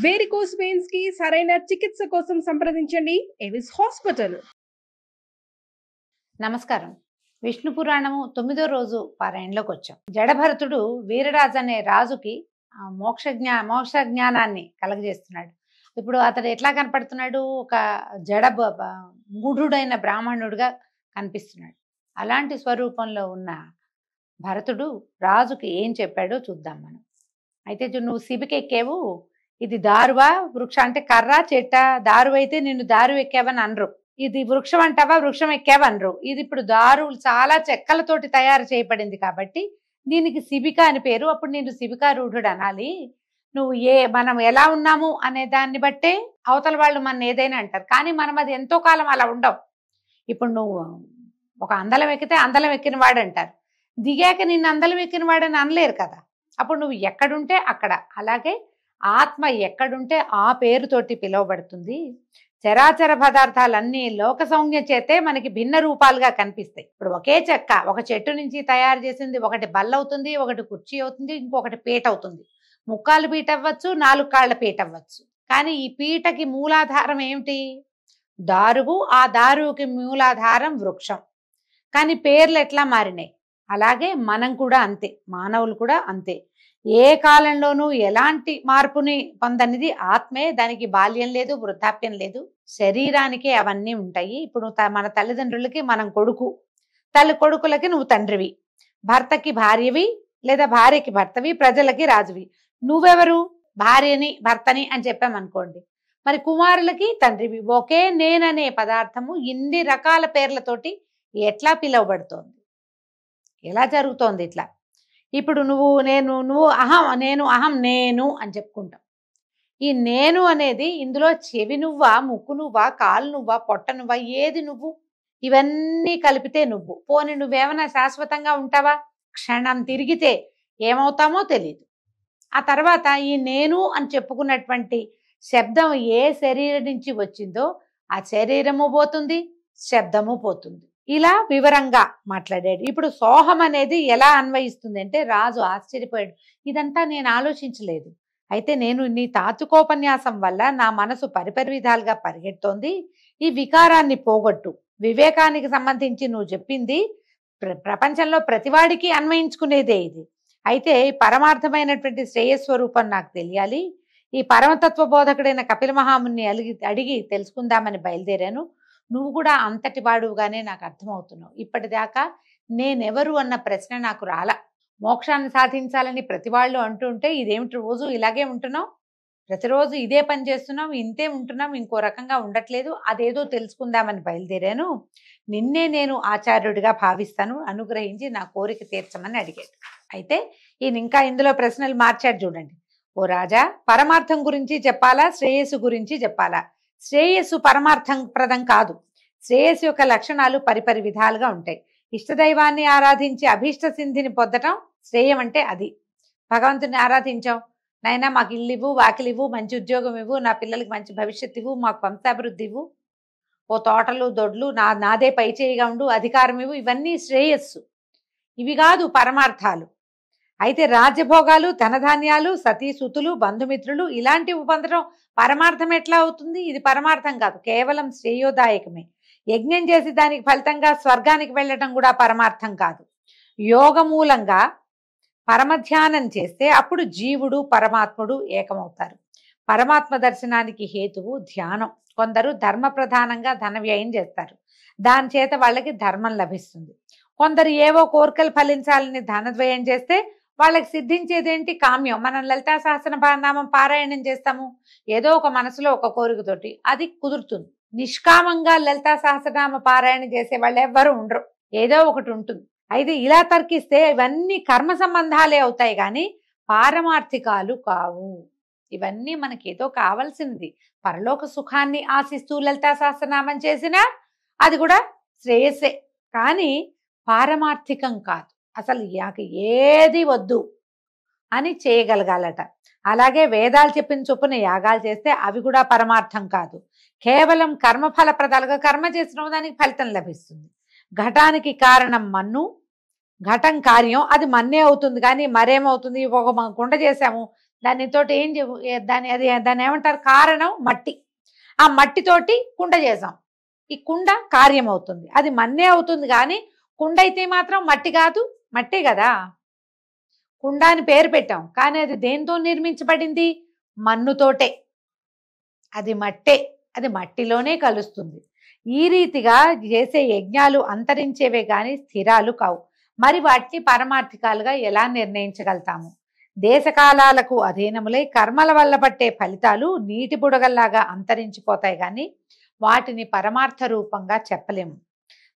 Varicose veins కి సరైన చికిత్స కోసం సంప్రదించండి ఎవిస్ హాస్పిటల్. నమస్కారం. విష్ణు పురాణము 9వ రోజు పారాయణలోకి వచ్చాం. జడభరతుడు వీరరాజు అనే రాజుకి మోక్ష జ్ఞానాన్ని కలగజేస్తున్నాడు. ఇప్పుడు అతడు ఎట్లా కనపడుతున్నాడు? ఒక మూఢుడైన బ్రాహ్మణుడిగా కనిపిస్తున్నాడు. అలాంటి స్వరూపంలో ఉన్న భరతుడు రాజుకి ఏం చెప్పాడో చూద్దాం మనం. అయితే నువ్వు శిబికెక్కేవు, ఇది దారువా వృక్ష అంటే కర్ర చెట్ట, దారు అయితే నిన్ను దారు ఎక్కావని అనరు. ఇది వృక్షం అంటావా వృక్షం ఎక్కావనరు. ఇది ఇప్పుడు దారులు చాలా చెక్కలతోటి తయారు చేయబడింది కాబట్టి దీనికి శిబిక అని పేరు. అప్పుడు నేను శిబికారూఢుడు అనాలి. నువ్వు మనం ఎలా ఉన్నాము అనే దాన్ని బట్టే అవతల వాళ్ళు మన ఏదైనా అంటారు. కానీ మనం అది ఎంతో కాలం అలా ఉండవు. ఇప్పుడు నువ్వు ఒక అందలం ఎక్కితే అందలం ఎక్కిన వాడు అంటారు, దిగాక నిన్ను అందలం ఎక్కిన వాడని అనలేరు కదా. అప్పుడు నువ్వు ఎక్కడుంటే అక్కడ. అలాగే ఆత్మ ఎక్కడుంటే ఆ పేరుతోటి పిలువబడుతుంది. చరాచర పదార్థాలన్నీ లోక సౌజ్ఞ చేతే మనకి భిన్న రూపాలుగా కనిపిస్తాయి. ఇప్పుడు ఒకే చెక్క ఒక చెట్టు నుంచి తయారు చేసింది ఒకటి బల్ల అవుతుంది, ఒకటి కుర్చీ అవుతుంది, ఇంకొకటి పీట అవుతుంది. ముక్కాలు పీట అవ్వచ్చు, 4 కాళ్ళ పీట అవ్వచ్చు. కానీ ఈ పీటకి మూలాధారం ఏమిటి? దారువు. ఆ దారువుకి మూలాధారం వృక్షం. కానీ పేర్లు ఎట్లా మారినాయి అలాగే మనం కూడా అంతే, మానవులు కూడా అంతే. ఏ కాలంలోనూ ఎలాంటి మార్పుని పొందనిది ఆత్మే. దానికి బాల్యం లేదు, వృద్ధాప్యం లేదు. శరీరానికే అవన్నీ ఉంటాయి. ఇప్పుడు మన తల్లిదండ్రులకి మనం కొడుకు, కొడుకులకి నువ్వు తండ్రివి, భర్తకి భార్యవి లేదా భార్యకి భర్తవి, ప్రజలకి రాజువి. నువ్వెవరు? భార్యని భర్తని అని చెప్పామనుకోండి, మరి కుమారులకి తండ్రివి. ఒకే నేననే పదార్థము ఇన్ని రకాల పేర్లతోటి ఎట్లా పిలువబడుతోంది? ఎలా జరుగుతోంది ఇట్లా? ఇప్పుడు నువ్వు అహం, నేను అని చెప్పుకుంటాం. ఈ నేను అనేది ఇందులో చెవి నువ్వా, ముక్కు నువ్వా, కాలు నువ్వా, పొట్ట నువ్వా, ఏది నువ్వు? ఇవన్నీ కలిపితే నువ్వు. పోనీ నువ్వేమైనా శాశ్వతంగా ఉంటావా? క్షణం తిరిగితే ఏమవుతామో తెలియదు. ఆ తర్వాత ఈ నేను అని చెప్పుకున్నటువంటి శబ్దం ఏ శరీరం నుంచి వచ్చిందో ఆ శరీరము పోతుంది, శబ్దము పోతుంది. ఇలా వివరంగా మాట్లాడాడు. ఇప్పుడు సోహం అనేది ఎలా అన్వయిస్తుంది అంటే రాజు ఆశ్చర్యపోయాడు. ఇదంతా నేను ఆలోచించలేదు. అయితే నేను నీ తాత్వికోపన్యాసం వల్ల నా మనసు పరిపరి విధాలుగా పరిగెడుతోంది. ఈ వికారాన్ని పోగొట్టు. వివేకానికి సంబంధించి నువ్వు చెప్పింది ప్రపంచంలో ప్రతివాడికి అన్వయించుకునేదే ఇది. అయితే పరమార్థమైనటువంటి శ్రేయస్వరూపం నాకు తెలియాలి. ఈ పరమతత్వ బోధకుడైన కపిల మహాముని అడిగి తెలుసుకుందామని బయలుదేరాను. నువ్వు కూడా అంతటి వాడుగానే నాకు అర్థమవుతున్నావు. ఇప్పటిదాకా నేనెవరు అన్న ప్రశ్న నాకు రాలా. మోక్షాన్ని సాధించాలని ప్రతి వాళ్ళు అంటుంటే ఇదేమిటి రోజు ఇలాగే ఉంటున్నావు, ప్రతిరోజు ఇదే పని చేస్తున్నావు, ఇంతే ఉంటున్నావు, ఇంకో రకంగా ఉండట్లేదు. అదేదో తెలుసుకుందామని బయలుదేరాను. నిన్నే నేను ఆచార్యుడిగా భావిస్తాను, అనుగ్రహించి నా కోరిక తీర్చమని అడిగాడు. అయితే ఈయన ఇంకా ఇందులో ప్రశ్నలు మార్చాడు చూడండి. ఓ రాజా, పరమార్థం గురించి చెప్పాలా, శ్రేయస్సు గురించి చెప్పాలా? శ్రేయస్సు పరమార్థం ప్రదం కాదు. శ్రేయస్సు యొక్క లక్షణాలు పరిపరి విధాలుగా ఉంటాయి. ఇష్టదైవాన్ని ఆరాధించి అభీష్ట సిద్ధిని పొందటం శ్రేయం అంటే అది. భగవంతుని ఆరాధించాం, నైనా మాకు ఇల్లు ఇవ్వు, వాకిలి ఇవ్వు, మంచి ఉద్యోగం ఇవ్వు, నా పిల్లలకి మంచి భవిష్యత్తు ఇవ్వు, మాకు వంశాభివృద్ధి ఇవ్వు, ఓ తోటలు దొడ్లు నాదే పై చేయిగా ఉండు, అధికారం ఇవ్వు, ఇవన్నీ శ్రేయస్సు. ఇవి కాదు పరమార్థాలు. అయితే రాజ్యభోగాలు, ధనధాన్యాలు, సతీసుతులు, బంధుమిత్రులు ఇలాంటివి పొందడం పరమార్థం ఎట్లా అవుతుంది? ఇది పరమార్థం కాదు, కేవలం శ్రేయోదాయకమే. యజ్ఞం చేసి దానికి ఫలితంగా స్వర్గానికి వెళ్ళటం కూడా పరమార్థం కాదు. యోగ మూలంగా పరమధ్యానం చేస్తే అప్పుడు జీవుడు పరమాత్ముడు ఏకమవుతారు. పరమాత్మ దర్శనానికి హేతువు ధ్యానం. కొందరు ధర్మ ప్రధానంగా ధన వ్యయం చేస్తారు, దాని చేత వాళ్ళకి ధర్మం లభిస్తుంది. కొందరు ఏవో కోరికలు ఫలించాలని ధనద్వయం చేస్తే వాళ్ళకి సిద్ధించేదేంటి? కామ్యం. మనం లలితా సహస్రనామం పారాయణం చేస్తాము, ఏదో ఒక మనసులో ఒక కోరికతోటి, అది కుదురుతుంది. నిష్కామంగా లలితా సహస్రనామ పారాయణ చేసే వాళ్ళు ఎవ్వరూ ఉండరు, ఏదో ఒకటి ఉంటుంది. అయితే ఇలా తర్కిస్తే ఇవన్నీ కర్మ సంబంధాలే అవుతాయి కానీ పారమార్థికాలు కావు. ఇవన్నీ మనకి ఏదో కావాల్సినది, పరలోక సుఖాన్ని ఆశిస్తూ లలితా సహస్రనామం చేసినా అది కూడా శ్రేయస్సే, కానీ పారమార్థికం కాదు. అసలు ఏది వద్దు అని చేయగలగాలట. అలాగే వేదాలు చెప్పిన చొప్పున యాగాలు చేస్తే అవి కూడా పరమార్థం కాదు, కేవలం కర్మఫలప్రదాలుగా కర్మ చేసిన దానికి ఫలితం లభిస్తుంది. ఘటానికి కారణం మన్ను, ఘటం కార్యం, అది మన్నే అవుతుంది. కానీ మరేమవుతుంది? ఒక కుండ చేసాము, దానితోటి దాన్ని ఏమంటారు, కారణం మట్టి. ఆ మట్టితోటి కుండ చేసాం. ఈ కుండ కార్యం అవుతుంది, అది మన్నే అవుతుంది. కానీ కుండ అయితే మాత్రం మట్టి కాదు, మట్టే కదా. కుండ అని పేరు పెట్టాం, కానీ అది దేంతో నిర్మించబడింది? మన్నుతోటే. అది మట్టే, అది మట్టిలోనే కలుస్తుంది. ఈ రీతిగా చేసే యజ్ఞాలు అంతరించేవే కానీ స్థిరాలు కావు. మరి వాటిని పరమార్థికాలుగా ఎలా నిర్ణయించగలుగుతాము? దేశకాలాలకు అధీనములై కర్మల వల్ల పట్టే ఫలితాలు నీటి బుడగల్లాగా అంతరించిపోతాయి, కానీ వాటిని పరమార్థ రూపంగా చెప్పలేము.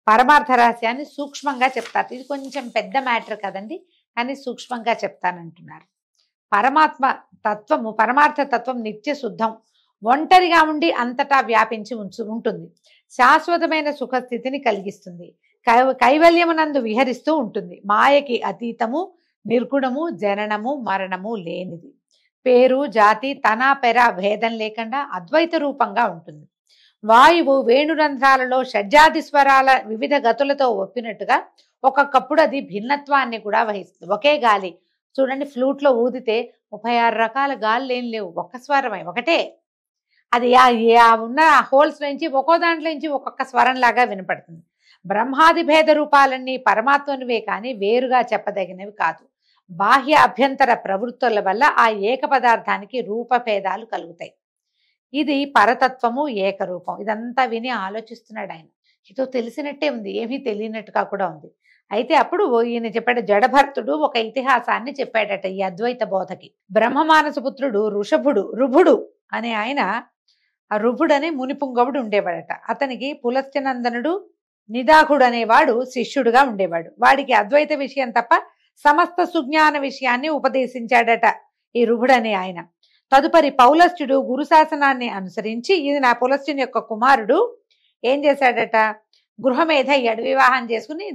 పరమార్థ రహస్యాన్ని సూక్ష్మంగా చెప్తారు. ఇది కొంచెం పెద్ద మ్యాటర్ కదండి, కానీ సూక్ష్మంగా చెప్తానంటున్నారు. పరమార్థ తత్వం నిత్య శుద్ధం, ఒంటరిగా ఉండి అంతటా వ్యాపించి ఉంటుంది. శాశ్వతమైన సుఖస్థితిని కలిగిస్తుంది. కైవల్యమునందు విహరిస్తూ ఉంటుంది. మాయకి అతీతము, నిర్గుణము, జననము మరణము లేనిది. పేరు జాతి తన పెర భేదం లేకుండా అద్వైత రూపంగా ఉంటుంది. వాయువు వేణురంధ్రాలలో షడ్జాతి స్వరాల వివిధ గతులతో ఒప్పినట్టుగా ఒక్కొక్కప్పుడు అది భిన్నత్వాన్ని కూడా వహిస్తుంది. ఒకే గాలి చూడండి, ఫ్లూట్లో ఊదితే 36 రకాల గాలులు ఏం లేవు, ఒక్క స్వరమే, ఒకటే. అది ఉన్న హోల్స్ నుంచి ఒక్కో దాంట్లో నుంచి ఒక్కొక్క స్వరంలాగా వినపడుతుంది. బ్రహ్మాది భేద రూపాలన్నీ పరమాత్మనివే కానీ వేరుగా చెప్పదగినవి కాదు. బాహ్య అభ్యంతర ప్రవృత్తుల వల్ల ఆ ఏక పదార్థానికి రూపభేదాలు కలుగుతాయి. ఇది పరతత్వము, ఏకరూపం. ఇదంతా విని ఆలోచిస్తున్నాడు ఆయన. ఏదో తెలిసినట్టే ఉంది, ఏమీ తెలియనట్టుగా కూడా ఉంది. అయితే అప్పుడు ఈయన చెప్పాడు, జడభర్తుడు ఒక ఇతిహాసాన్ని చెప్పాడట ఈ అద్వైత బోధకి. బ్రహ్మమానసపుత్రుడు రుభుడు అనే ఆయన, ఆ రుభుడు అనే మునిపుంగవుడు ఉండేవాడట. అతనికి పులస్త్యనందనుడు నిదాఘుడు అనేవాడు శిష్యుడుగా ఉండేవాడు. వాడికి అద్వైత విషయం తప్ప సమస్త సుజ్ఞాన విషయాన్ని ఉపదేశించాడట ఈ రుభుడు అనే ఆయన. తదుపరి పౌలస్త్యుడు గురు శాసనాన్ని అనుసరించి, ఇది నా పులస్త్యుని యొక్క కుమారుడు, ఏం చేశాడట, గృహమేధ అయ్యాడు, వివాహం చేసుకుని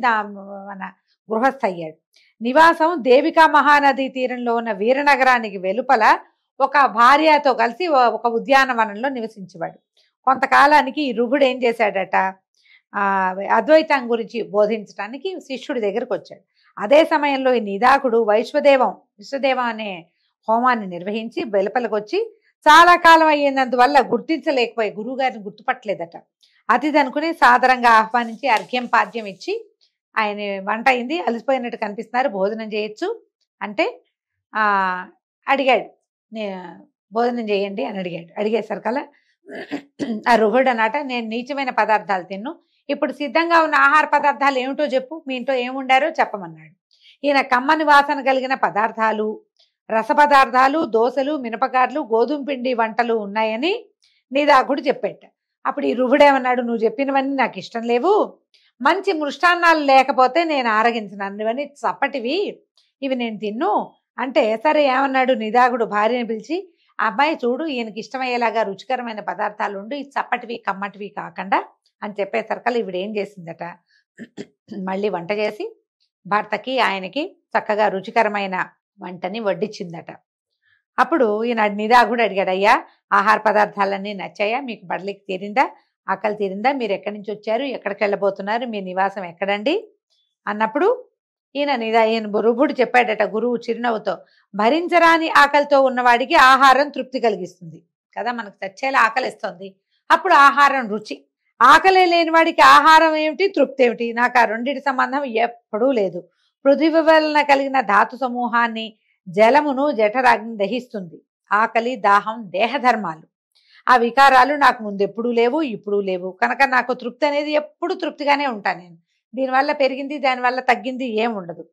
మన గృహస్థ అయ్యాడు. నివాసం దేవికా మహానది తీరంలో ఉన్న వీరనగరానికి వెలుపల ఒక భార్యతో కలిసి ఒక ఉద్యానవనంలో నివసించేవాడు. కొంతకాలానికి ఈ రుభుడు ఏం చేశాడట, అద్వైతం గురించి బోధించడానికి శిష్యుడి దగ్గరకు వచ్చాడు. అదే సమయంలో ఈ నిదాకుడు విశ్వదేవం అనే హోమాన్ని నిర్వహించి వెలుపలకు వచ్చి చాలా కాలం అయ్యేందువల్ల గుర్తించలేకపోయి గురువు గారిని గుర్తుపట్టలేదట. అతిథి అనుకుని సాదరంగా ఆహ్వానించి అర్ఘ్యం పాద్యం ఇచ్చి, ఆయన వంట అయింది, అలసిపోయినట్టు కనిపిస్తున్నారు, భోజనం చేయొచ్చు అంటే అడిగాడు, భోజనం చేయండి అని అడిగేసరికల్లా ఆ రుహుడు అన్నట, నేను నీచమైన పదార్థాలు తిన్ను, ఇప్పుడు సిద్ధంగా ఉన్న ఆహార పదార్థాలు ఏమిటో చెప్పు, మీ ఇంట్లో ఏముండారో చెప్పమన్నాడు. ఈయన కమ్మని వాసన కలిగిన పదార్థాలు, రస పదార్థాలు, దోశలు, మినపగార్లు, గోధుమ పిండి వంటలు ఉన్నాయని నిదాకుడు చెప్పేట. అప్పుడు ఈ రుహుడేమన్నాడు, నువ్వు చెప్పినవన్నీ నాకు ఇష్టం లేవు, మంచి మృష్టాన్నాలు లేకపోతే నేను ఆరగించను, ఇవన్నీ చప్పటివి, ఇవి నేను తిన్ను అంటే. సరే ఏమన్నాడు, నిదాకుడు భార్యని పిలిచి, అబ్బాయి చూడు, ఈయనకి ఇష్టమయ్యేలాగా రుచికరమైన పదార్థాలు ఉండు, ఈ చప్పటివి కమ్మటివి కాకుండా అని చెప్పేసరికల్లా ఈవిడ ఏం చేసిందట, మళ్ళీ వంట చేసి భర్తకి ఆయనకి చక్కగా రుచికరమైన వంటని వడ్డించిందట. అప్పుడు ఈయన నిదాకుడు అడిగాడు, అయ్యా ఆహార పదార్థాలన్నీ నచ్చాయా, మీకు బడలికి తీరిందా, ఆకలి తీరిందా, మీరు ఎక్కడి నుంచి వచ్చారు, ఎక్కడికి వెళ్ళబోతున్నారు, మీ నివాసం ఎక్కడండి అన్నప్పుడు ఈయన రుభుడు చెప్పాడట గురువు చిరునవ్వుతో, భరించరాని ఆకలితో ఉన్నవాడికి ఆహారం తృప్తి కలిగిస్తుంది కదా, మనకు చచ్చేలా ఆకలిస్తుంది, అప్పుడు ఆహారం రుచి. ఆకలే లేని వాడికి ఆహారం ఏమిటి, తృప్తి ఏమిటి, నాకు ఆ రెండింటి సంబంధం ఎప్పుడూ లేదు. పృథివీ వలన కలిగిన ధాతు సమూహాన్ని, జలమును జఠరాగ్ని దహిస్తుంది. ఆకలి దాహం దేహధర్మాలు, ఆ వికారాలు నాకు ముందు ఎప్పుడూ లేవు, ఇప్పుడు లేవు, కనుక నాకు తృప్తి అనేది ఎప్పుడు తృప్తిగానే ఉంటాను నేను. దీనివల్ల పెరిగింది, దానివల్ల తగ్గింది ఏముండదు.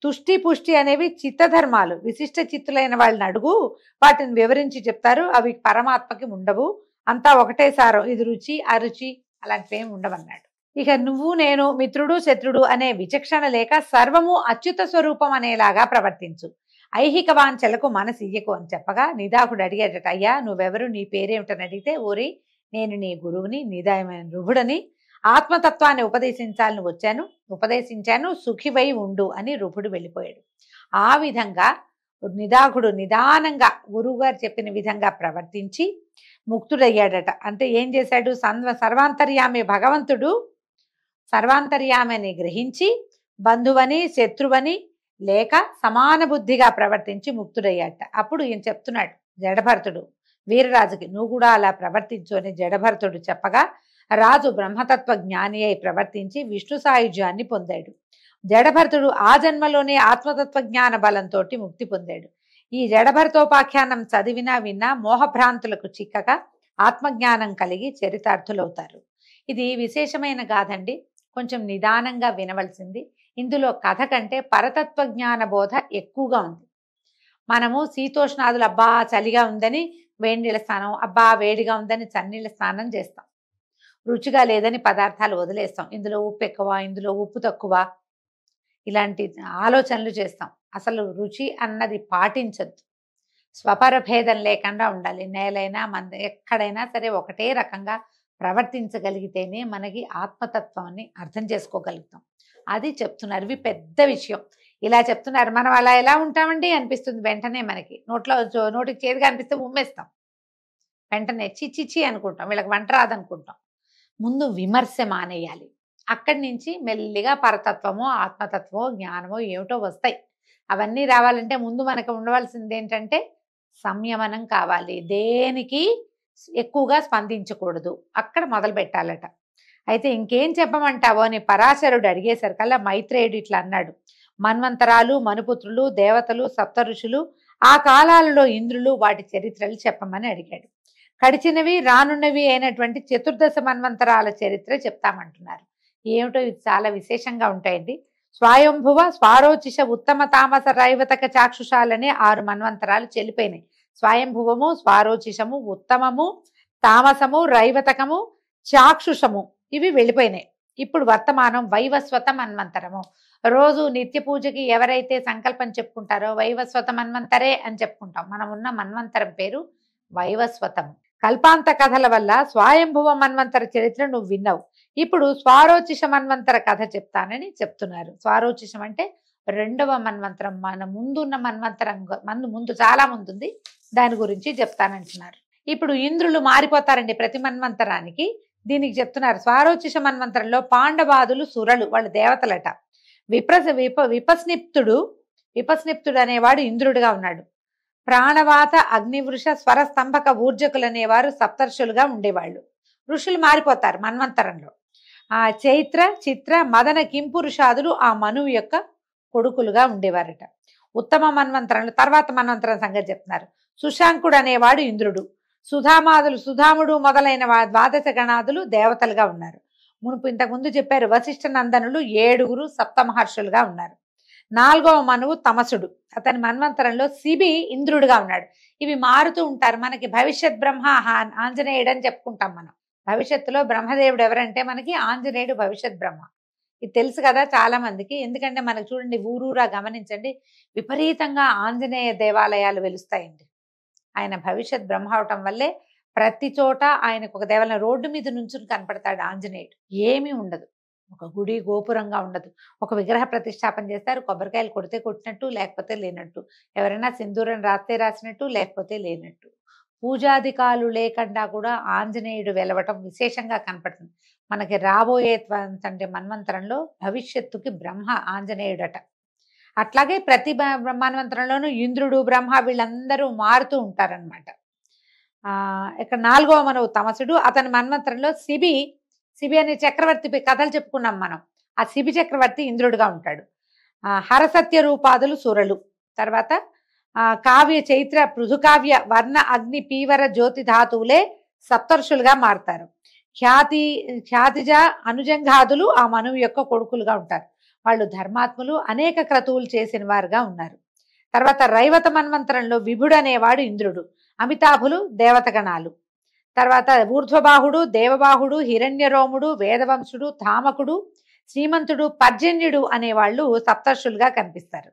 తుష్టి పుష్టి అనేవి చిత్తధర్మాలు, విశిష్ట చిత్తులైన వాళ్ళని అడుగు, వాటిని వివరించి చెప్తారు, అవి పరమాత్మకి ఉండవు, అంతా ఒకటే సారం, ఇది రుచి అరుచి అలాంటివి ఏమి ఉండవన్నాడు. ఇక నువ్వు నేను మిత్రుడు శత్రుడు అనే విచక్షణ లేక సర్వము అచ్యుత స్వరూపం అనేలాగా ప్రవర్తించు, ఐహిక వాంఛలకు మనసియ్యకు అని చెప్పగా నిదాకుడు అడిగాడట, అయ్యా నువ్వెవరు, నీ పేరేమిటని అడిగితే, ఓరి నేను నీ గురువుని, నిదాయమైన రుభుడని, ఆత్మతత్వాన్ని ఉపదేశించాను, సుఖివై ఉండు అని రుభుడు వెళ్ళిపోయాడు. ఆ విధంగా నిదాకుడు నిదానంగా గురువుగారు చెప్పిన విధంగా ప్రవర్తించి ముక్తుడయ్యాడట. అంటే ఏం చేశాడు, సర్వాంతర్యామి భగవంతుడు సర్వాంతర్యామిని గ్రహించి బంధువని శత్రువని లేక సమాన బుద్ధిగా ప్రవర్తించి ముక్తుడయ్యాట. అప్పుడు ఈయన చెప్తున్నాడు జడభరతుడు వీరరాజుకి, నువ్వు కూడా అలా ప్రవర్తించు అని జడభరతుడు చెప్పగా రాజు బ్రహ్మతత్వ జ్ఞాని అయి ప్రవర్తించి విష్ణు సాయుధ్యాన్ని పొందాడు. జడభరతుడు ఆ జన్మలోనే ఆత్మతత్వ జ్ఞాన బలంతో ముక్తి పొందాడు. ఈ జడభరతోపాఖ్యానం చదివినా విన్నా మోహభ్రాంతులకు చిక్కక ఆత్మజ్ఞానం కలిగి చరితార్థులవుతారు. ఇది విశేషమైన గాథండి, కొంచెం నిదానంగా వినవలసింది. ఇందులో కథ కంటే పరతత్వ జ్ఞాన బోధ ఎక్కువగా ఉంది. మనము శీతోష్ణాదులు అబ్బా చలిగా ఉందని వేడినీళ్ళ స్నానం, అబ్బా వేడిగా ఉందని చన్నీళ్ళ స్నానం చేస్తాం. రుచిగా లేదని పదార్థాలు వదిలేస్తాం. ఇందులో ఉప్పు ఎక్కువ, ఇందులో ఉప్పు తక్కువ, ఇలాంటి ఆలోచనలు చేస్తాం. అసలు రుచి అన్నది పాటించద్దు. స్వపర భేదం లేకుండా ఉండాలి. నేలైనా ఎక్కడైనా సరే ఒకటే రకంగా ప్రవర్తించగలిగితేనే మనకి ఆత్మతత్వాన్ని అర్థం చేసుకోగలుగుతాం. అది చెప్తున్నారు. ఇవి పెద్ద విషయం. ఇలా చెప్తున్నారు. మనం అలా ఎలా ఉంటామండి అనిపిస్తుంది వెంటనే. మనకి నోటికి చేదుగా అనిపిస్తే ఉమ్మేస్తాం, వెంటనే చిచ్చిచ్చి అనుకుంటాం, వీళ్ళకి వంట రాదనుకుంటాం. ముందు విమర్శ మానేయాలి. అక్కడి నుంచి మెల్లిగా పరతత్వమో ఆత్మతత్వమో జ్ఞానమో ఏమిటో వస్తాయి. అవన్నీ రావాలంటే ముందు మనకు ఉండవలసింది ఏంటంటే సంయమనం కావాలి. దేనికి ఎక్కువగా స్పందించకూడదు, అక్కడ మొదలు పెట్టాలట. అయితే ఇంకేం చెప్పమంటావో అని పరాశరుడు అడిగేసరికల్లా మైత్రేయుడు ఇట్లా అన్నాడు. మన్వంతరాలు, మనుపుత్రులు, దేవతలు, సప్త ఋషులు, ఆ కాలాలలో ఇంద్రులు, వాటి చరిత్రలు చెప్పమని అడిగాడు. గడిచినవి రానున్నవి అయినటువంటి చతుర్దశ మన్వంతరాల చరిత్ర చెప్తామంటున్నారు. ఏమిటో ఇది చాలా విశేషంగా ఉంటాయండి. స్వయంభువ, స్వారోచిష, ఉత్తమ, తామస, రైవతక, చాక్షుషాలనే 6 మన్వంతరాలు చెల్లిపోయినాయి. స్వయంభువము, స్వారోచిషము, ఉత్తమము, తామసము, రైవతకము, చాక్షుషము ఇవి వెళ్ళిపోయినాయి. ఇప్పుడు వర్తమానం వైవస్వత మన్వంతరము. రోజు నిత్య పూజకి ఎవరైతే సంకల్పం చెప్పుకుంటారో వైవస్వత మన్వంతరే అని చెప్పుకుంటాం. మనం ఉన్న మన్వంతరం పేరు వైవస్వతము. కల్పాంత కథల వల్ల స్వయంభువ మన్వంతర చరిత్ర నువ్వు విన్నావు. ఇప్పుడు స్వారోచిష మన్వంతర కథ చెప్తానని చెప్తున్నారు. స్వారోచిషం అంటే 2వ మన్వంతరం. మన ముందున్న మన్వంతరం ముందు చాలా ముందుంది, దాని గురించి చెప్తానంటున్నారు. ఇప్పుడు ఇంద్రులు మారిపోతారండి ప్రతి మన్వంతరానికి. దీనికి చెప్తున్నారు. స్వారోచిష మన్వంతరంలో పాండవాదులు సురలు, వాళ్ళు దేవతలట. విపస్నిప్తుడు అనేవాడు ఇంద్రుడిగా ఉన్నాడు. ప్రాణవాత, అగ్నివృష, స్వరస్తంభక, ఊర్జకులు అనేవారు సప్తర్షులుగా ఉండేవాళ్ళు. ఋషులు మారిపోతారు మన్వంతరంలో. ఆ చైత్ర, చిత్ర, మదన, కింపురుషాదులు ఆ మనువు యొక్క కొడుకులుగా ఉండేవారట. ఉత్తమ మన్వంతరంలో తర్వాత మన్వంతరం సంగతి చెప్తున్నారు. సుశాంకుడు అనేవాడు ఇంద్రుడు. సుధాముడు మొదలైన 12 గణాదులు దేవతలుగా ఉన్నారు. మునుపు ఇంతకుముందు చెప్పారు వశిష్ఠ నందనులు 7 సప్త మహర్షులుగా ఉన్నారు. 4వ మనువు తమసుడు. అతని మన్వంతరంలో శిబి ఇంద్రుడుగా ఉన్నాడు. ఇవి మారుతూ ఉంటారు. మనకి భవిష్యత్ బ్రహ్మ ఆంజనేయుడు అని చెప్పుకుంటాం మనం. భవిష్యత్తులో బ్రహ్మదేవుడు ఎవరంటే మనకి ఆంజనేయుడు భవిష్యత్ బ్రహ్మ. ఇది తెలుసు కదా చాలా మందికి. ఎందుకంటే మనకు చూడండి ఊరూరా గమనించండి, విపరీతంగా ఆంజనేయ దేవాలయాలు వెలుస్తాయండి. ఆయన భవిష్యత్ బ్రహ్మ అవటం వల్లే ప్రతి చోట ఆయనకు ఒక దేవాలయం, రోడ్డు మీద నుంచుని కనపడతాడు ఆంజనేయుడు. ఏమీ ఉండదు, ఒక గుడి గోపురంగా ఉండదు. ఒక విగ్రహ ప్రతిష్టాపన చేస్తారు, కొబ్బరికాయలు కొడితే కొట్టినట్టు లేకపోతే లేనట్టు, ఎవరైనా సింధూరం రాస్తే రాసినట్టు లేకపోతే లేనట్టు. పూజాధికాలు లేకుండా కూడా ఆంజనేయుడు వెలవటం విశేషంగా కనపడుతుంది మనకి. రాబోయే అంటే మన్వంతరంలో భవిష్యత్తుకి బ్రహ్మ ఆంజనేయుడట. అట్లాగే ప్రతి మన్వంతరంలోనూ ఇంద్రుడు, బ్రహ్మ వీళ్ళందరూ మారుతూ ఉంటారనమాట. ఇక్కడ 4వ మనువు తమసుడు. అతని మన్వంతరంలో శిబి అనే చక్రవర్తి కథలు చెప్పుకున్నాం మనం. ఆ శిబి చక్రవర్తి ఇంద్రుడుగా ఉంటాడు. హరసత్య రూపాదులు సురలు. తర్వాత కావ్య, చైత్ర, పృథుకావ్య, వర్ణ, అగ్ని, పీవర, జ్యోతి ధాతువులే సప్తర్షులుగా మారుతారు. ఖ్యాతిజ, అనుజంఘాదులు ఆ మనువు యొక్క కొడుకులుగా ఉంటారు. వాళ్ళు ధర్మాత్ములు, అనేక క్రతువులు చేసిన వారుగా ఉన్నారు. తర్వాత రైవత మన్వంతరంలో విభుడు అనేవాడు ఇంద్రుడు. అమితాభులు దేవతగణాలు. తర్వాత ఊర్ధ్వబాహుడు, దేవబాహుడు, హిరణ్యరోముడు, వేదవంశుడు, ధామకుడు, శ్రీమంతుడు, పర్జన్యుడు అనేవాళ్ళు సప్తర్షులుగా కనిపిస్తారు.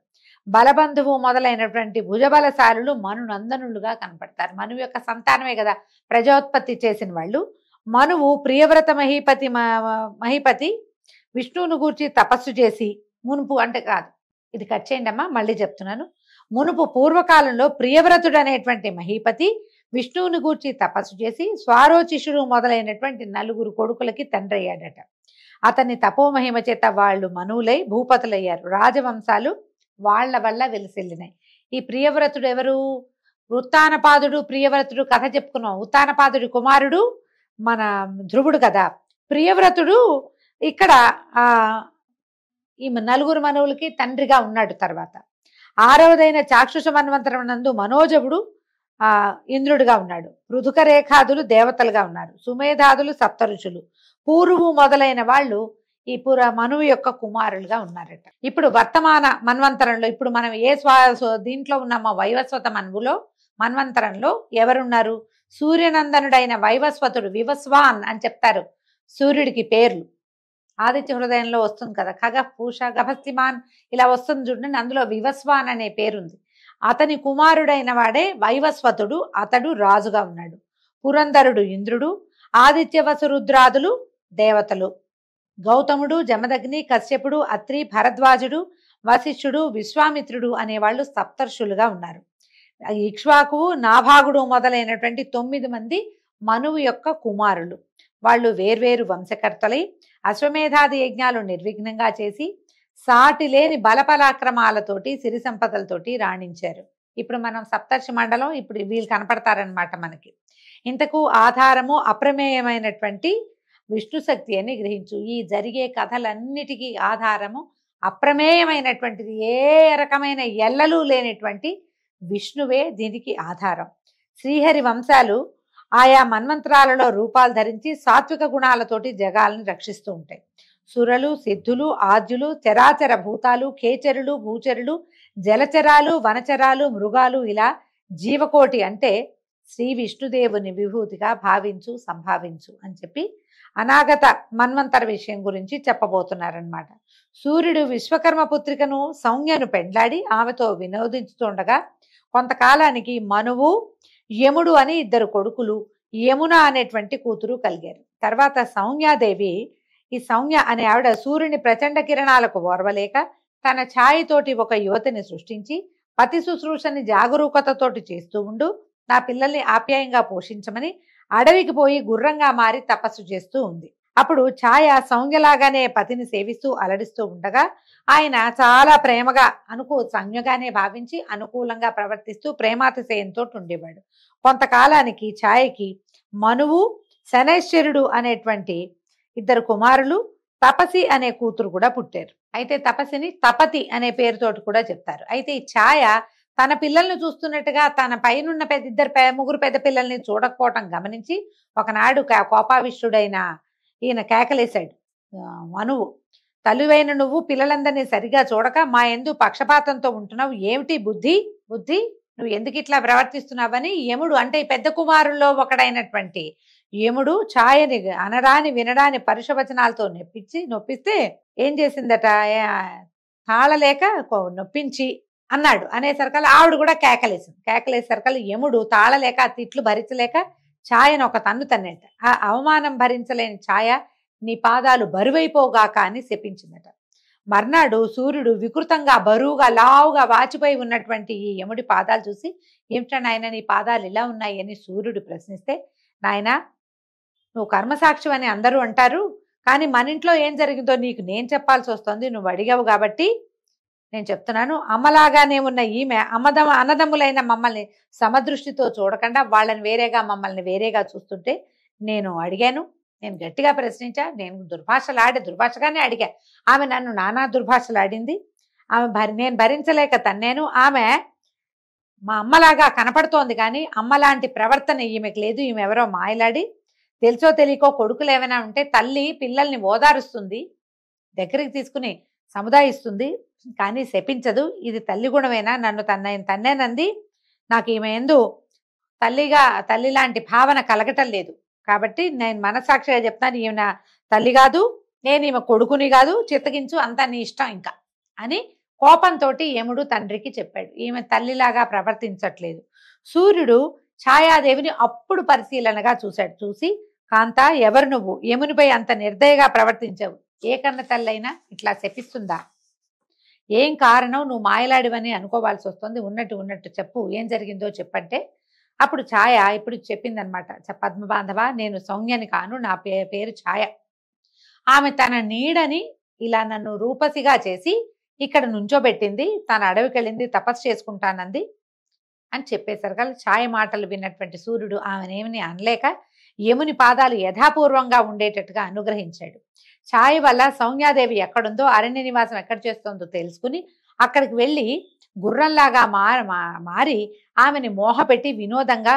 బలబంధువు మొదలైనటువంటి భుజబలశాలులు మనునందనులుగా కనపడతారు. మనువు యొక్క సంతానమే కదా ప్రజోత్పత్తి చేసిన వాళ్ళు. మనువు ప్రియవ్రత మహిపతి విష్ణువును గూర్చి తపస్సు చేసి మునుపు అంటే కాదు, ఇది కట్ చేయండి అమ్మా, మళ్ళీ చెప్తున్నాను. మునుపు పూర్వకాలంలో ప్రియవ్రతుడు అనేటువంటి మహీపతి విష్ణువుని గూర్చి తపస్సు చేసి స్వారోచిషుడు మొదలైనటువంటి 4 కొడుకులకి తండ్రి అయ్యాడట. అతన్ని తపోమహిమ చేత వాళ్ళు మనువులై భూపతులయ్యారు. రాజవంశాలు వాళ్ళ వల్ల వెలిసిల్లినాయి. ఈ ప్రియవ్రతుడు ఎవరు? ఉత్తానపాదుడు ప్రియవ్రతుడు కథ చెప్పుకున్నాం. ఉత్తానపాదుడి కుమారుడు మన ధ్రువుడు కదా. ప్రియవ్రతుడు ఇక్కడ ఆ ఈ నలుగురు మనువులకి తండ్రిగా ఉన్నాడు. తర్వాత ఆరవదైన చాక్షుష మన్వంతరం నందు మనోజవుడు ఇంద్రుడిగా ఉన్నాడు. పృథుక రేఖాదులు దేవతలుగా ఉన్నారు. సుమేధాదులు సప్తఋషులు, పూర్వు మొదలైన వాళ్ళు ఈ మనువు యొక్క కుమారులుగా ఉన్నారట. ఇప్పుడు వర్తమాన మన్వంతరంలో ఇప్పుడు మనం ఏ దీంట్లో ఉన్నామో వైవస్వత మన్వంతరంలో ఎవరున్నారు? సూర్యనందనుడైన వైవస్వతుడు, వివస్వాన్ అని చెప్తారు సూర్యుడికి పేర్లు. ఆదిత్య హృదయంలో వస్తుంది కదా, ఖగ పూష గభస్తిమాన్ ఇలా వస్తుంది చూడండి. అందులో వివస్వాన్ అనే పేరుంది. అతని కుమారుడైన వాడే వైవస్వతుడు. అతడు రాజుగా ఉన్నాడు. పురంధరుడు ఇంద్రుడు, ఆదిత్యవసురుద్రాదులు దేవతలు, గౌతముడు, జమదగ్ని, కశ్యపుడు, అత్రి, భరద్వాజుడు, వశిష్ఠుడు, విశ్వామిత్రుడు అనేవాళ్ళు సప్తర్షులుగా ఉన్నారు. ఇక్ష్వాకువు, నాభాగుడు మొదలైనటువంటి 9 మంది మనువు యొక్క కుమారులు. వాళ్ళు వేర్వేరు వంశకర్తలై అశ్వమేధాది యజ్ఞాలు నిర్విఘ్నంగా చేసి సాటి లేని బలపరాక్రమాలతోటి సిరి సంపదలతోటి రాణించారు. ఇప్పుడు మనం సప్తర్షి మండలం ఇప్పుడు వీళ్ళు కనపడతారనమాట మనకి. ఇంతకు ఆధారము అప్రమేయమైనటువంటి విష్ణు శక్తి అని గ్రహించు. ఈ జరిగే కథలన్నిటికీ ఆధారము అప్రమేయమైనటువంటిది, ఏ రకమైన ఎల్లలు లేనటువంటి విష్ణువే దీనికి ఆధారం. శ్రీహరి వంశాలు ఆయా మన్వంతరాలలో రూపాలు ధరించి సాత్విక గుణాలతోటి జగాలను రక్షిస్తూ ఉంటాయి. సురలు, సిద్ధులు, ఆద్యులు, చరాచర భూతాలు, ఖేచరులు, భూచరులు, జలచరాలు, వనచరాలు, మృగాలు ఇలా జీవకోటి అంటే శ్రీ విష్ణుదేవుని విభూతిగా భావించు, సంభావించు అని చెప్పి అనాగత మన్వంతర విషయం గురించి చెప్పబోతున్నారనమాట. సూర్యుడు విశ్వకర్మ పుత్రికను సౌమ్యను పెండ్లాడి ఆమెతో వినోదించుతుండగా కొంతకాలానికి మనువు, యముడు అని 2 కొడుకులు, యమున అనేటువంటి కూతురు కలిగారు. తర్వాత సౌమ్యాదేవి, ఈ సౌమ్య అనే ఆవిడ సూర్యుని ప్రచండ కిరణాలకు ఓర్వలేక తన ఛాయతోటి ఒక యువతిని సృష్టించి పతి శుశ్రూషని జాగరూకతతోటి చేస్తూ ఉండు, నా పిల్లల్ని ఆప్యాయంగా పోషించమని అడవికి పోయి గుర్రంగా మారి తపస్సు చేస్తూ ఉంది. అప్పుడు ఛాయ సౌమ్యలాగానే పతిని సేవిస్తూ అలడిస్తూ ఉండగా ఆయన చాలా ప్రేమగా సౌమ్యగానే భావించి అనుకూలంగా ప్రవర్తిస్తూ ప్రేమాతిశయంతో ఉండేవాడు. కొంతకాలానికి ఛాయకి మనువు, శనైశ్వరుడు అనేటువంటి 2 కుమారులు, తపసి అనే కూతురు కూడా పుట్టారు. అయితే తపసిని తపతి అనే పేరుతోటి కూడా చెప్తారు. అయితే ఈ ఛాయ తన పిల్లల్ని చూస్తున్నట్టుగా తన పైనున్న 3 పెద్ద పిల్లల్ని చూడకపోవటం గమనించి ఒకనాడు కోపావిష్టుడైన ఈయన కేకలేశాడు. మనువు, తల్లివైన నువ్వు పిల్లలందరినీ సరిగా చూడక మా యందు పక్షపాతంతో ఉంటున్నావు, ఏమిటి బుద్ధి నువ్వు ఎందుకు ఇట్లా ప్రవర్తిస్తున్నావని యముడు అంటే ఈ పెద్ద కుమారుల్లో ఒకడైనటువంటి యముడు ఛాయని అనరాని వినడాని పరుషవచనాలతో నొప్పిస్తే ఏం చేసిందట, తాళలేక నొప్పించి అన్నాడు. అనేసరికల్లా ఆవిడ కూడా కేకలేసరికల్లా యముడు తాళలేక ఆ తిట్లు భరించలేక ఛాయను ఒక తన్ను తన్నట. ఆ అవమానం భరించలేని ఛాయ నీ పాదాలు బరువైపోగాక అని శపించిందట. మర్నాడు సూర్యుడు వికృతంగా బరువుగా లావుగా వాచిపోయి ఉన్నటువంటి ఈ యముడి పాదాలు చూసి ఏమిటా నాయన నీ పాదాలు ఇలా ఉన్నాయి అని సూర్యుడు ప్రశ్నిస్తే, నాయన నువ్వు కర్మసాక్షి అని అందరూ అంటారు, కానీ మన ఇంట్లో ఏం జరిగిందో నీకు నేను చెప్పాల్సి వస్తుంది, నువ్వు అడిగావు కాబట్టి నేను చెప్తున్నాను. అమ్మలాగానే ఉన్న ఈమె అన్నదమ్ములైన మమ్మల్ని సమదృష్టితో చూడకుండా వాళ్ళని వేరేగా మమ్మల్ని వేరేగా చూస్తుంటే నేను అడిగాను, నేను గట్టిగా ప్రశ్నించా, నేను దుర్భాషగానే అడిగా. ఆమె నన్ను నానా దుర్భాషలాడింది. నేను భరించలేక తన్నేను. ఆమె మా అమ్మలాగా కనపడుతోంది కానీ అమ్మలాంటి ప్రవర్తన ఈమెకు లేదు. ఈమె ఎవరో మాయలాడి తెలుసో తెలియకో కొడుకులు ఏమైనా ఉంటే తల్లి పిల్లల్ని ఓదారుస్తుంది, దగ్గరికి తీసుకుని సముదాయిస్తుంది, కానీ శపించదు. ఇది తల్లి గుణమేనా? నన్ను తన్నేనంది. నాకు ఈమె ఎందు తల్లి లాంటి భావన కలగటం లేదు. కాబట్టి నేను మనసాక్షిగా చెప్తాను, ఈమె నా తల్లి కాదు, నేను ఈమె కొడుకుని కాదు, చిత్తగించు, అంతా నీ ఇష్టం ఇంకా అని కోపంతో యముడు తండ్రికి చెప్పాడు. ఈమె తల్లిలాగా ప్రవర్తించట్లేదు. సూర్యుడు ఛాయాదేవిని అప్పుడు పరిశీలనగా చూసి, కాంత ఎవరు నువ్వు? యమునిపై అంత నిర్దయగా ప్రవర్తించావు, ఏ కన్న తల్లైనా ఇట్లా శపిస్తుందా? ఏం కారణం? నువ్వు మాయలాడివని అనుకోవాల్సి వస్తుంది, ఉన్నట్టు చెప్పు, ఏం జరిగిందో చెప్పంటే అప్పుడు ఛాయ ఇప్పుడు చెప్పిందనమాట. పద్మబాంధవ, నేను సౌమ్యని కాను, నా పేరు ఛాయ. ఆమె తన నీడని ఇలా నన్ను రూపసిగా చేసి ఇక్కడ నుంచోబెట్టింది, తన అడవికి వెళ్ళింది, తపస్సు చేసుకుంటానంది అని చెప్పేసరికి ఛాయ మాటలు విన్నటువంటి సూర్యుడు ఆమెనేమిని అనలేక యముని పాదాలు యథాపూర్వంగా ఉండేటట్టుగా అనుగ్రహించాడు. ఛాయ వల్ల సౌమ్యాదేవి ఎక్కడుందో, అరణ్య నివాసం ఎక్కడ చేస్తుందో తెలుసుకుని అక్కడికి వెళ్ళి గుర్రంలాగా మారి ఆమెని మోహపెట్టి వినోదంగా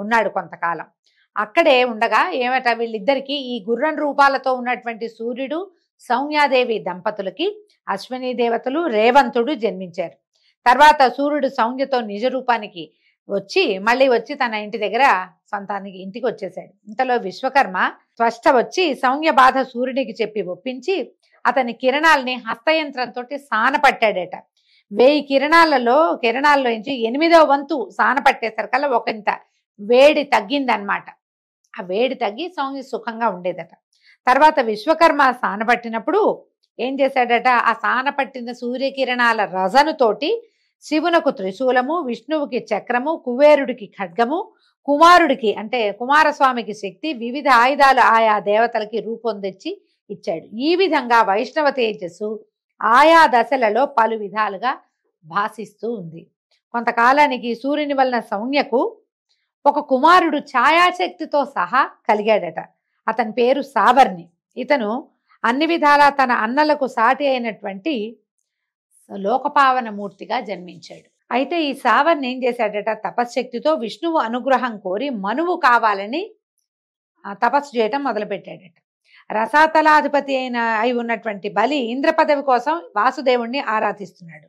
ఉన్నాడు కొంతకాలం. అక్కడే ఉండగా ఏమట వీళ్ళిద్దరికీ ఈ గుర్రం రూపాలతో ఉన్నటువంటి సూర్యుడు సౌమ్యాదేవి దంపతులకి అశ్విని దేవతలు రేవంతుడు జన్మించారు. తర్వాత సూర్యుడు సౌమ్యతో నిజ రూపానికి మళ్ళీ వచ్చి తన ఇంటి దగ్గర సంతానికి ఇంటికి వచ్చేసాడు. ఇంతలో విశ్వకర్మ స్పష్ట వచ్చి సౌమ్య బాధ సూర్యుడికి చెప్పి ఒప్పించి అతని కిరణాలని హస్తయంత్రంతో సానపట్టాడట. 1000 కిరణాల్లో నుంచి 8వ వంతు సానపట్టేసరికల్లా ఒకంత వేడి తగ్గిందనమాట. ఆ వేడి తగ్గి సౌమ్య సుఖంగా ఉండేదట. తర్వాత విశ్వకర్మ సానపట్టినప్పుడు ఏం చేశాడట, ఆ సానపట్టిన సూర్యకిరణాల రజనుతోటి శివునకు త్రిశూలము, విష్ణువుకి చక్రము, కుబేరుడికి ఖడ్గము, కుమారుడికి అంటే కుమారస్వామికి శక్తి, వివిధ ఆయుధాలు ఆయా దేవతలకి రూపొందించి ఇచ్చాడు. ఈ విధంగా వైష్ణవ తేజస్సు ఆయా దశలలో పలు విధాలుగా భాసిస్తూ ఉంది. కొంతకాలానికి సూర్యుని వలన సౌమ్యకు ఒక కుమారుడు ఛాయాశక్తితో సహా కలిగాడట. అతని పేరు సావర్ణి. ఇతను అన్ని విధాలా తన అన్నలకు సాటి అయినటువంటి లోకపావన మూర్తిగా జన్మించాడు. అయితే ఈ సావర్ణి ఏం చేశాడట, తపశ్శక్తితో విష్ణువు అనుగ్రహం కోరి మనువు కావాలని తపస్సు చేయటం మొదలుపెట్టాడట. రసాతలాధిపతి అయి ఉన్నటువంటి బలి ఇంద్ర పదవి కోసం వాసుదేవుణ్ణి ఆరాధిస్తున్నాడు.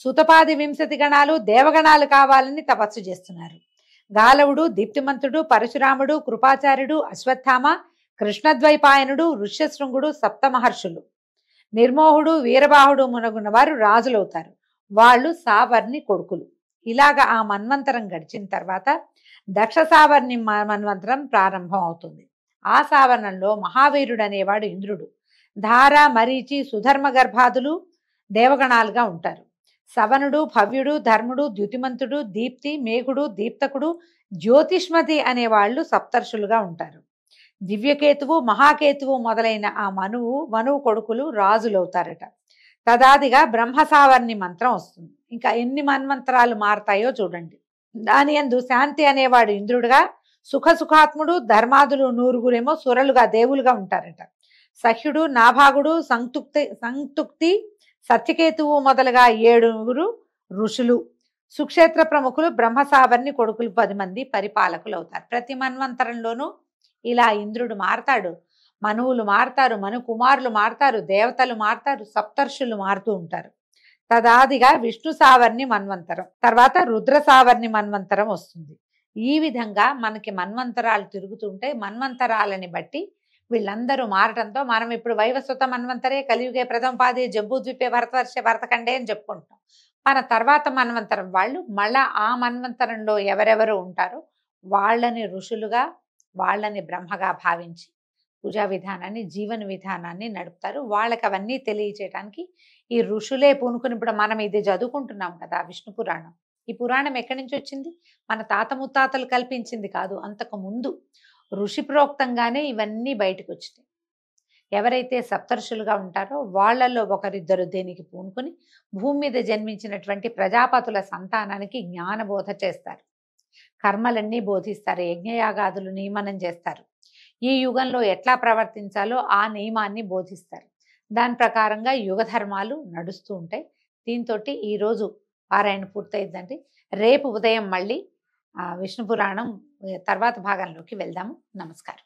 సుతపాది 20 గణాలు దేవగణాలు కావాలని తపస్సు చేస్తున్నారు. గాలవుడు, దీప్తిమంతుడు, పరశురాముడు, కృపాచార్యుడు, అశ్వత్థామ, కృష్ణద్వైపాయనుడు, ఋష్యశృంగుడు, సప్తమహర్షులు, నిర్మోహుడు, వీరబాహుడు మునగున్న వారు రాజులవుతారు. వాళ్ళు సావర్ణి కొడుకులు. ఇలాగా ఆ మన్వంతరం గడిచిన తర్వాత దక్ష సావర్ణి మన్వంతరం ప్రారంభం అవుతుంది. ఆ సావర్ణంలో మహావీరుడు అనేవాడు ఇంద్రుడు. ధార, మరీచి, సుధర్మ గర్భాదులు దేవగణాలుగా ఉంటారు. సవనుడు, భవ్యుడు, ధర్ముడు, ద్యుతిమంతుడు, దీప్తి, మేఘుడు, దీప్తకుడు, జ్యోతిష్మతి అనేవాళ్ళు సప్తర్షులుగా ఉంటారు. దివ్యకేతువు, మహాకేతువు మొదలైన ఆ మనువు కొడుకులు రాజులవుతారట. తదాదిగా బ్రహ్మసావర్ణి మంత్రం వస్తుంది. ఇంకా ఎన్ని మన్వంతరాలు మారతాయో చూడండి. దాని యందు శాంతి అనేవాడు ఇంద్రుడుగా, సుఖాత్ముడు, ధర్మాదులు 100 సురలుగా దేవులుగా ఉంటారట. సహ్యుడు, నాభాగుడు, సంతుక్తి, సత్యకేతువు మొదలుగా 7 ఋషులు, సుక్షేత్ర ప్రముఖులు, బ్రహ్మసావర్ణి కొడుకులు 10 మంది పరిపాలకులు అవుతారు. ప్రతి మన్వంతరంలోనూ ఇలా ఇంద్రుడు మారతాడు, మనువులు మారతారు, మను కుమారులు మారతారు, దేవతలు మారతారు, సప్తర్షులు మారుతూ ఉంటారు. తదాదిగా విష్ణు సావర్ణి మన్వంతరం, తర్వాత రుద్ర సావర్ణి మన్వంతరం వస్తుంది. ఈ విధంగా మనకి మన్వంతరాలు తిరుగుతుంటే మన్వంతరాలని బట్టి వీళ్ళందరూ మారటంతో మనం ఇప్పుడు వైవస్వత మన్వంతరే, కలియుగే ప్రథమపాది, జంబూద్వీపే భరతవర్ష భరతఖండే అని చెప్పుకుంటాం. మన తర్వాత మన్వంతరం వాళ్ళు మళ్ళా ఆ మన్వంతరంలో ఎవరెవరు ఉంటారో వాళ్ళని ఋషులుగా, వాళ్ళని బ్రహ్మగా భావించి పూజా విధానాన్ని, జీవన విధానాన్ని నడుపుతారు. వాళ్ళకి అవన్నీ తెలియచేయడానికి ఈ ఋషులే పూనుకుని, ఇప్పుడు మనం ఇది చదువుకుంటున్నాం కదా విష్ణు పురాణం. ఈ పురాణం ఎక్కడి నుంచి వచ్చింది? మన తాత ముత్తాతలు కల్పించింది కాదు. అంతకు ముందు ఋషి ప్రోక్తంగానే ఇవన్నీ బయటకు వచ్చినాయి. ఎవరైతే సప్తర్షులుగా ఉంటారో వాళ్ళల్లో ఒకరిద్దరు దేనికి పూనుకుని భూమి మీద జన్మించినటువంటి ప్రజాపతుల సంతానానికి జ్ఞానబోధ చేస్తారు, కర్మలన్నీ బోధిస్తారు, యజ్ఞయాగాదులు నియమనం చేస్తారు. ఈ యుగంలో ఎట్లా ప్రవర్తించాలో ఆ నియమాన్ని బోధిస్తారు. దాని ప్రకారంగా యుగ ధర్మాలు నడుస్తూ ఉంటాయి. దీంతో ఈరోజు పారాయణ పూర్తయిందండి. రేపు ఉదయం మళ్ళీ విష్ణు పురాణం తర్వాత భాగంలోకి వెళ్దాము. నమస్కారం.